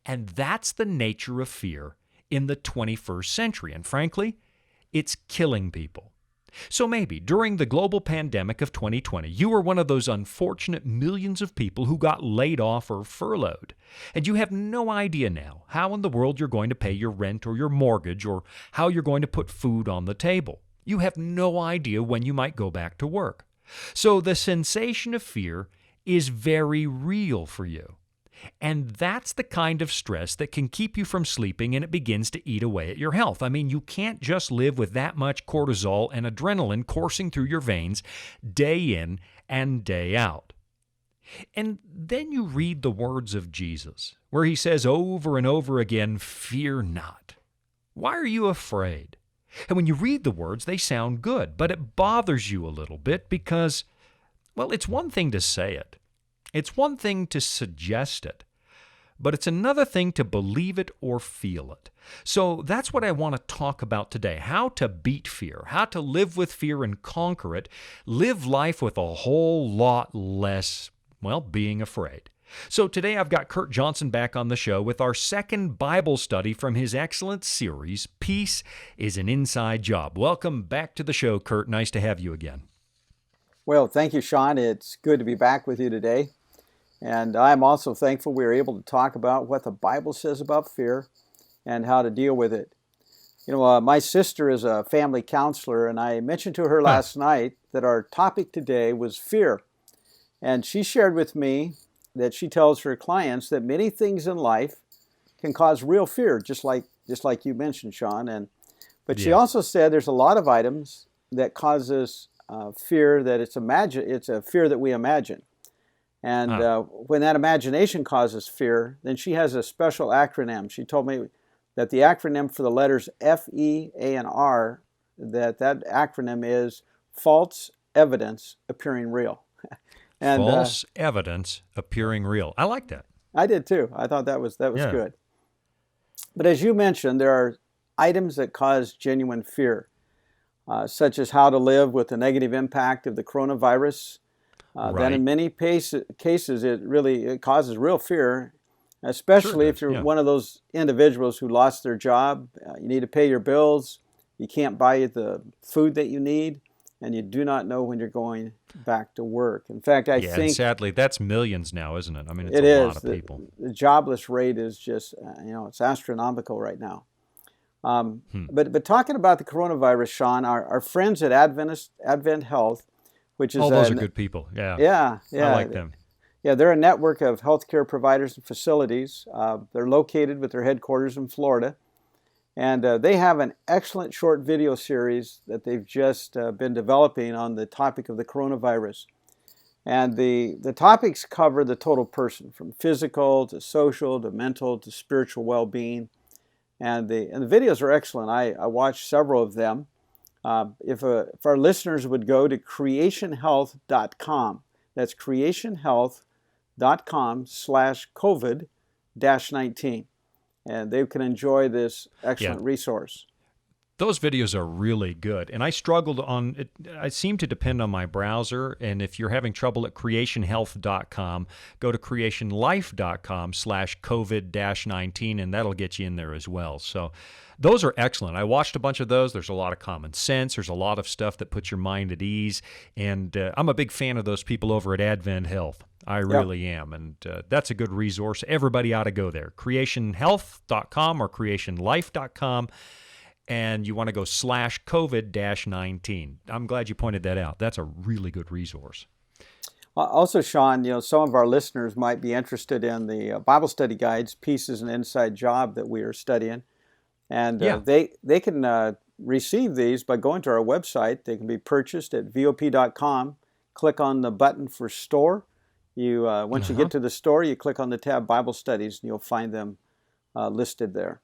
And that's the nature of fear in the 21st century. And frankly, it's killing people. So maybe during the global pandemic of 2020, you were one of those unfortunate millions of people who got laid off or furloughed. And you have no idea now how in the world you're going to pay your rent or your mortgage or how you're going to put food on the table. You have no idea when you might go back to work. So the sensation of fear is very real for you. And that's the kind of stress that can keep you from sleeping, and it begins to eat away at your health. I mean, you can't just live with that much cortisol and adrenaline coursing through your veins day in and day out. And then you read the words of Jesus, where he says over and over again, "Fear not." Why are you afraid? And when you read the words, they sound good, but it bothers you a little bit because, well, it's one thing to say it. It's one thing to suggest it, but it's another thing to believe it or feel it. So that's what I want to talk about today, how to beat fear, how to live with fear and conquer it, live life with a whole lot less, well, being afraid. So today I've got Kurt Johnson back on the show with our second Bible study from his excellent series, Peace is an Inside Job. Welcome back to the show, Kurt. Nice to have you again. Well, thank you, Shawn. It's good to be back with you today. And I'm also thankful we were able to talk about what the Bible says about fear and how to deal with it. You know, my sister is a family counselor, and I mentioned to her last night that our topic today was fear. And she shared with me that she tells her clients that many things in life can cause real fear, just like you mentioned, Shawn. But she also said there's a lot of items that causes fear that it's a fear that we imagine. And when that imagination causes fear, then she has a special acronym. She told me that the acronym for the letters F, E, A, and R, that acronym is false evidence appearing real. And, false evidence appearing real. I like that. I did too. I thought that was good. But as you mentioned, there are items that cause genuine fear, such as how to live with the negative impact of the coronavirus. That in many cases it causes real fear, especially if you're one of those individuals who lost their job. You need to pay your bills, you can't buy the food that you need, and you do not know when you're going back to work. In fact, I think... and sadly, that's millions now, isn't it? I mean, it's a lot of people. The jobless rate is just, it's astronomical right now. But talking about the coronavirus, Shawn, our friends at Advent Health, which is... those are good people. Yeah. I like them. Yeah, they're a network of healthcare providers and facilities. They're located with their headquarters in Florida. And they have an excellent short video series that they've just been developing on the topic of the coronavirus. And the topics cover the total person, from physical to social to mental to spiritual well-being. And the videos are excellent. I watched several of them. If our listeners would go to creationhealth.com, that's creationhealth.com/COVID-19, and they can enjoy this excellent resource. Those videos are really good, and I struggled on it. I seem to depend on my browser, and if you're having trouble at creationhealth.com, go to creationlife.com/COVID-19, and that'll get you in there as well. So those are excellent. I watched a bunch of those. There's a lot of common sense. There's a lot of stuff that puts your mind at ease, and I'm a big fan of those people over at Advent Health. I really am, and that's a good resource. Everybody ought to go there, creationhealth.com or creationlife.com. And you want to go /COVID-19. I'm glad you pointed that out. That's a really good resource. Also, Shawn, some of our listeners might be interested in the Bible study guides, Peace is an Inside Job, that we are studying. And they can receive these by going to our website. They can be purchased at VOP.com. Click on the button for store. Once you get to the store, you click on the tab Bible Studies, and you'll find them listed there.